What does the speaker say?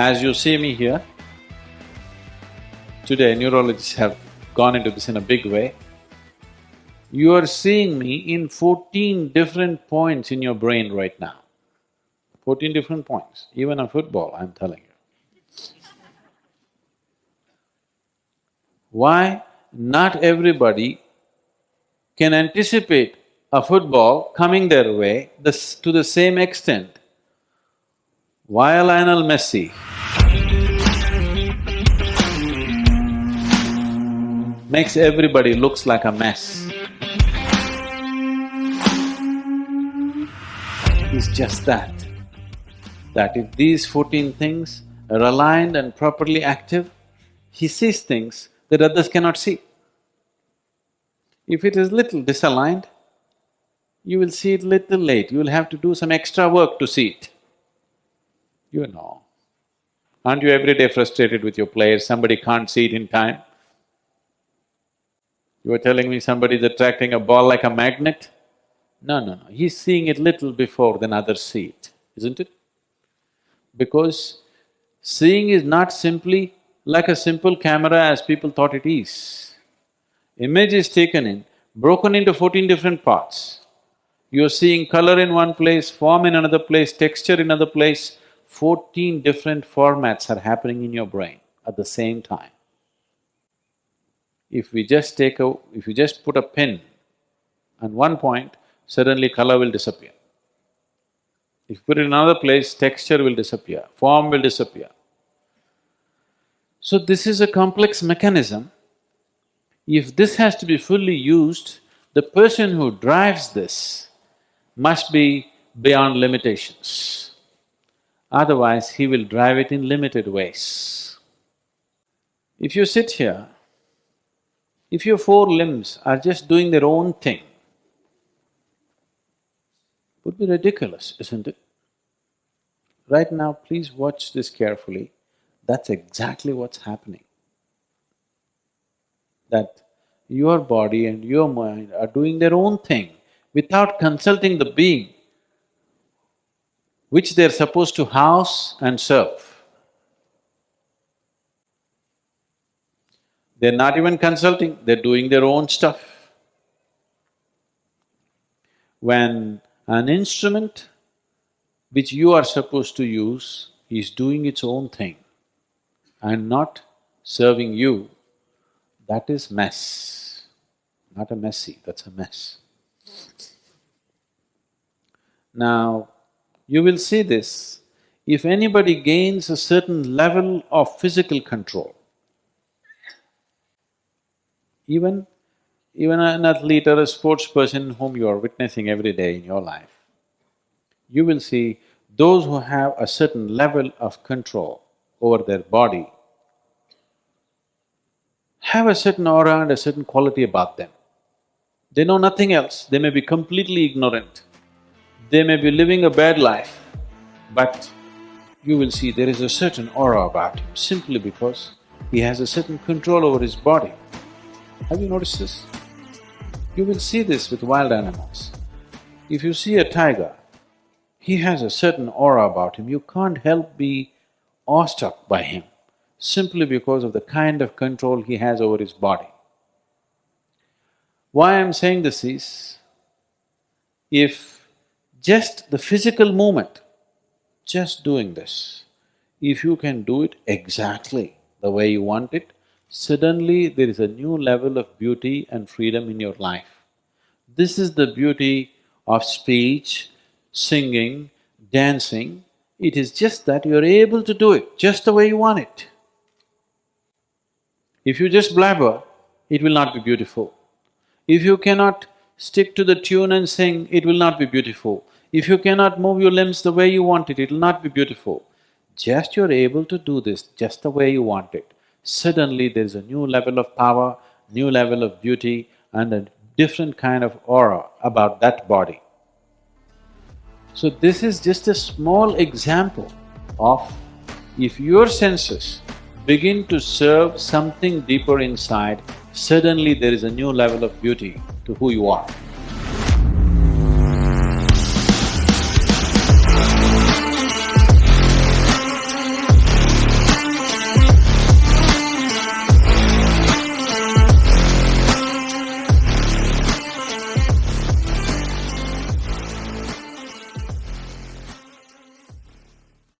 As you see me here, today neurologists have gone into this in a big way. You are seeing me in 14 different points in your brain right now. 14 different points, even on football, I'm telling you. Why? Not everybody can anticipate a football coming their way to the same extent. Why Lionel Messi makes everybody looks like a mess. It's just that if these 14 things are aligned and properly active, he sees things that others cannot see. If it is little disaligned, you will see it little late, you will have to do some extra work to see it. You know. Aren't you every day frustrated with your players, somebody can't see it in time? You are telling me somebody is attracting a ball like a magnet? No, he's seeing it little before than others see it, isn't it? Because seeing is not simply like a simple camera as people thought it is. Image is taken in, broken into 14 different parts. You're seeing color in one place, form in another place, texture in another place. 14 different formats are happening in your brain at the same time. If you just put a pin on one point, suddenly color will disappear. If you put it in another place, texture will disappear, form will disappear. So this is a complex mechanism. If this has to be fully used, the person who drives this must be beyond limitations. Otherwise, he will drive it in limited ways. If you sit here, if your four limbs are just doing their own thing, it would be ridiculous, isn't it? Right now, please watch this carefully. That's exactly what's happening. That your body and your mind are doing their own thing without consulting the being which they're supposed to house and serve. They're not even consulting, they're doing their own stuff. When an instrument which you are supposed to use is doing its own thing and not serving you, that is mess. Not a messy, that's a mess. Now, you will see this, if anybody gains a certain level of physical control, even an athlete or a sports person whom you are witnessing every day in your life, you will see those who have a certain level of control over their body have a certain aura and a certain quality about them. They know nothing else, they may be completely ignorant, they may be living a bad life, but you will see there is a certain aura about him simply because he has a certain control over his body. Have you noticed this? You will see this with wild animals. If you see a tiger, he has a certain aura about him, you can't help be awestruck by him simply because of the kind of control he has over his body. Why I'm saying this is, if just the physical movement, just doing this, if you can do it exactly the way you want it, suddenly there is a new level of beauty and freedom in your life. This is the beauty of speech, singing, dancing. It is just that you're able to do it just the way you want it. If you just blabber, it will not be beautiful. If you cannot stick to the tune and sing, it will not be beautiful. If you cannot move your limbs the way you want it, it will not be beautiful. Just you're able to do this just the way you want it, suddenly there's a new level of power, new level of beauty and a different kind of aura about that body. So this is just a small example of if your senses begin to serve something deeper inside, suddenly there is a new level of beauty to who you are.